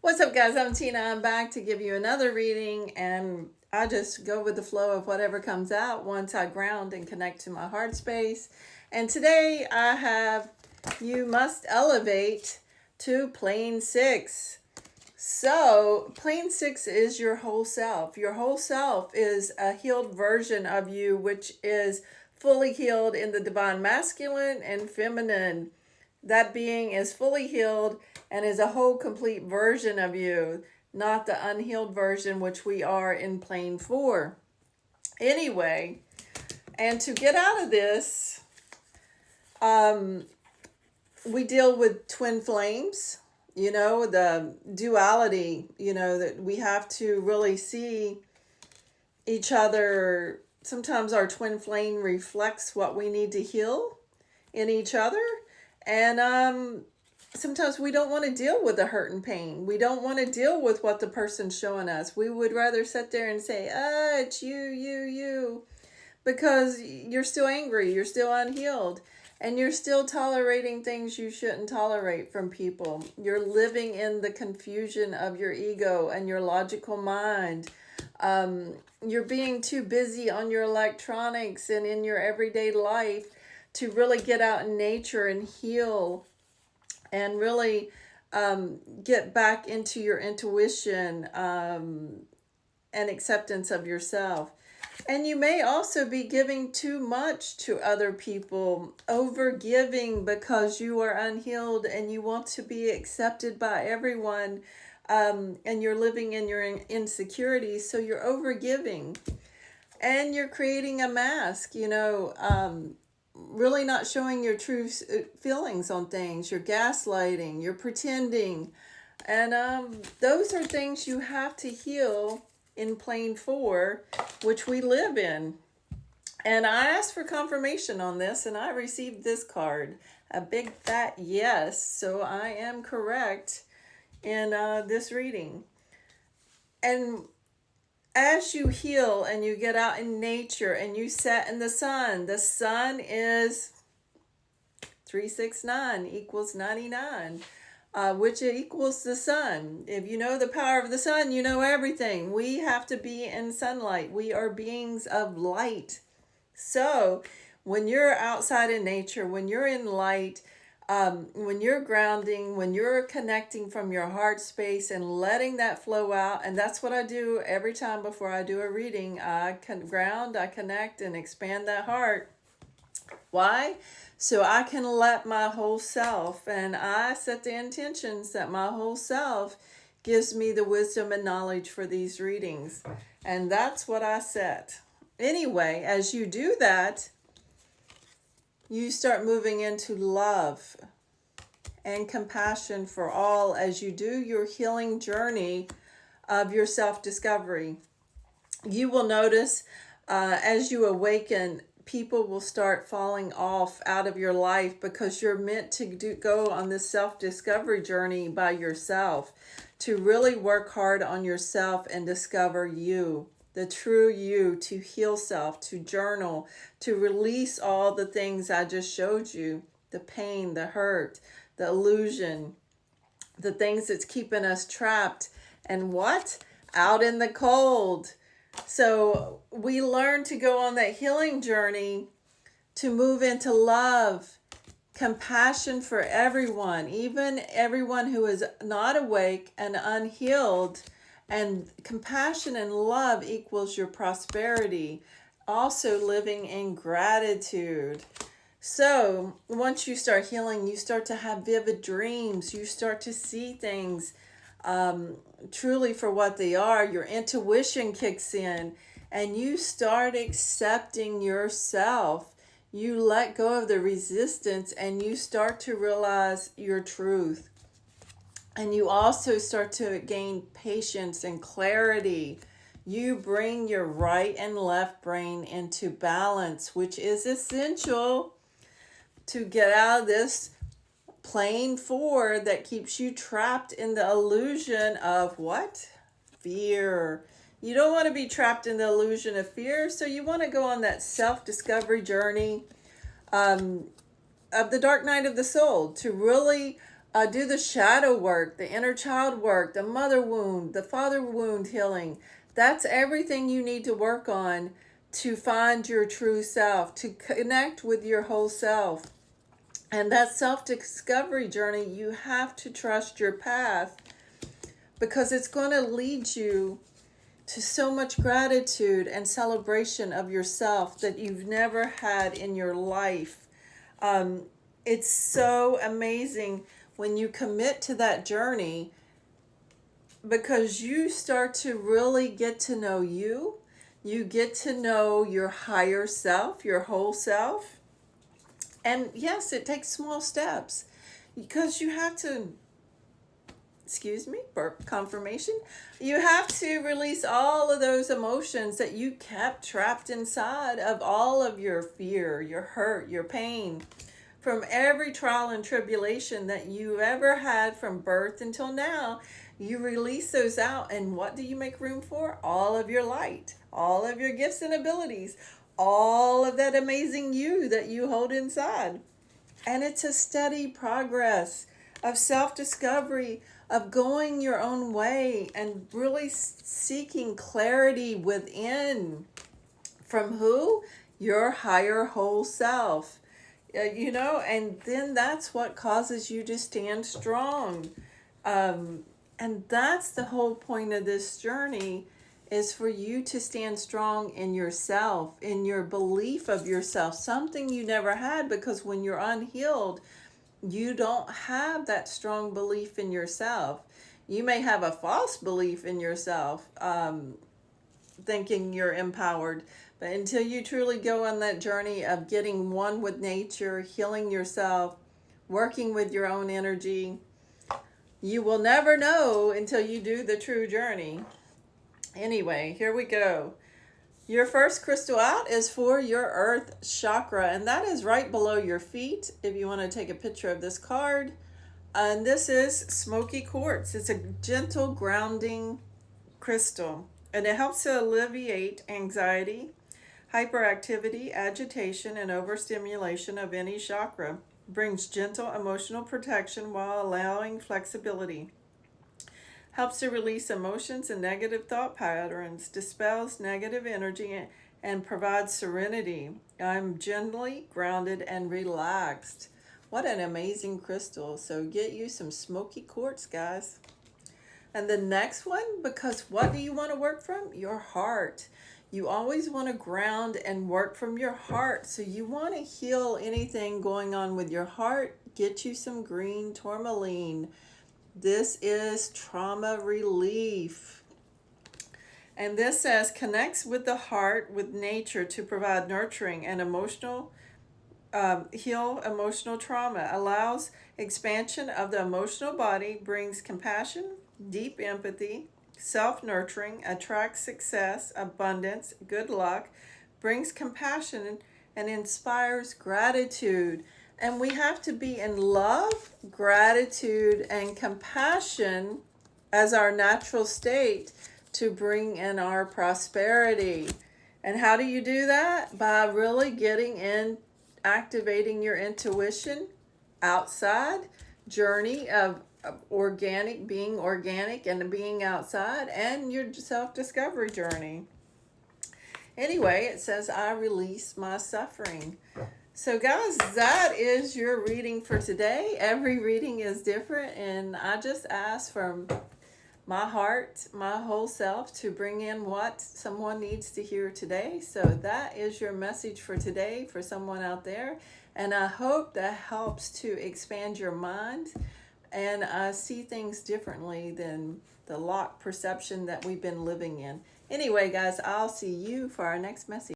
What's up, guys? I'm Tina. I'm back to give you another reading, and I just go with the flow of whatever comes out once I ground and connect to my heart space. And today I have You Must Elevate to Plane 6. So, Plane 6 is your whole self. Your whole self is a healed version of you, which is fully healed in the divine masculine and feminine. That being is fully healed and is a whole complete version of you, not the unhealed version which we are in plane 4. Anyway, and to get out of this, we deal with twin flames, the duality, that we have to really see each other. Sometimes our twin flame reflects what we need to heal in each other. And sometimes we don't want to deal with the hurt and pain. We don't want to deal with what the person's showing us. We would rather sit there and say, it's you, because you're still angry, you're still unhealed, and you're still tolerating things you shouldn't tolerate from people. You're living in the confusion of your ego and your logical mind. You're being too busy on your electronics and in your everyday life to really get out in nature and heal and really get back into your intuition and acceptance of yourself. And you may also be giving too much to other people, over giving because you are unhealed and you want to be accepted by everyone, and you're living in your insecurities, so you're over giving. And you're creating a mask, really not showing your true feelings on things. You're gaslighting, you're pretending. And those are things you have to heal in plane 4, which we live in. And I asked for confirmation on this, and I received this card, a big fat yes. So I am correct in this reading. And as you heal and you get out in nature and you set in the sun is 369 equals 99. Which equals the sun. If you know the power of the sun, you know everything. We have to be in sunlight. We are beings of light. So when you're outside in nature, when you're in light, when you're grounding, when you're connecting from your heart space and letting that flow out, and that's what I do every time before I do a reading. I can ground, I connect, and expand that heart. Why? So I can let my whole self, and I set the intentions that my whole self gives me the wisdom and knowledge for these readings. And that's what I set. Anyway, as you do that, you start moving into love and compassion for all as you do your healing journey of your self-discovery. You will notice as you awaken, people will start falling off out of your life because you're meant to go on this self-discovery journey by yourself, to really work hard on yourself and discover you, the true you, to heal self, to journal, to release all the things I just showed you, the pain, the hurt, the illusion, the things that's keeping us trapped and what? Out in the cold. So we learn to go on that healing journey to move into love, compassion for everyone, even everyone who is not awake and unhealed. And compassion and love equals your prosperity. Also living in gratitude. So once you start healing, you start to have vivid dreams. You start to see things truly for what they are. Your intuition kicks in and you start accepting yourself. You let go of the resistance and you start to realize your truth. And you also start to gain patience and clarity. You bring your right and left brain into balance, which is essential to get out of this plane 4 that keeps you trapped in the illusion of what? Fear. You don't want to be trapped in the illusion of fear, so you want to go on that self-discovery journey of the dark night of the soul to really Do the shadow work, the inner child work, the mother wound, the father wound healing. That's everything you need to work on to find your true self, to connect with your whole self. And that self discovery journey, you have to trust your path, because it's going to lead you to so much gratitude and celebration of yourself that you've never had in your life. It's so amazing when you commit to that journey, because you start to really get to know you. You get to know your higher self, your whole self. And yes, it takes small steps, because you have to, excuse me, burp confirmation. You have to release all of those emotions that you kept trapped inside, of all of your fear, your hurt, your pain, from every trial and tribulation that you ever had from birth until now. You release those out, and what do you make room for? All of your light, all of your gifts and abilities, all of that amazing you that you hold inside. And it's a steady progress of self-discovery, of going your own way and really seeking clarity within. From who? Your higher whole self. And then that's what causes you to stand strong. And that's the whole point of this journey, is for you to stand strong in yourself, in your belief of yourself, something you never had, because when you're unhealed, you don't have that strong belief in yourself. You may have a false belief in yourself, thinking you're empowered. But until you truly go on that journey of getting one with nature, healing yourself, working with your own energy, you will never know until you do the true journey. Anyway, here we go. Your first crystal out is for your earth chakra, and that is right below your feet, if you want to take a picture of this card. And this is smoky quartz. It's a gentle grounding crystal, and it helps to alleviate anxiety, hyperactivity, agitation, and overstimulation of any chakra. Brings gentle emotional protection while allowing flexibility. Helps to release emotions and negative thought patterns, dispels negative energy, and provides serenity. I'm gently grounded and relaxed. What an amazing crystal. So get you some smoky quartz, guys. And the next one, because what do you want to work from? Your heart. You always want to ground and work from your heart. So you want to heal anything going on with your heart. Get you some green tourmaline. This is trauma relief. And this says connects with the heart, with nature, to provide nurturing and emotional, heal emotional trauma, allows expansion of the emotional body, brings compassion, deep empathy, self-nurturing, attracts success, abundance, good luck, brings compassion, and inspires gratitude. And we have to be in love, gratitude, and compassion as our natural state to bring in our prosperity. And how do you do that? By really getting in, activating your intuition, outside journey of organic, being organic and being outside, and your self-discovery journey. Anyway, it says, I release my suffering. So guys, that is your reading for today. Every reading is different, and I just ask from my heart, my whole self, to bring in what someone needs to hear today. So that is your message for today for someone out there. And I hope that helps to expand your mind and see things differently than the locked perception that we've been living in. Anyway, guys, I'll see you for our next message.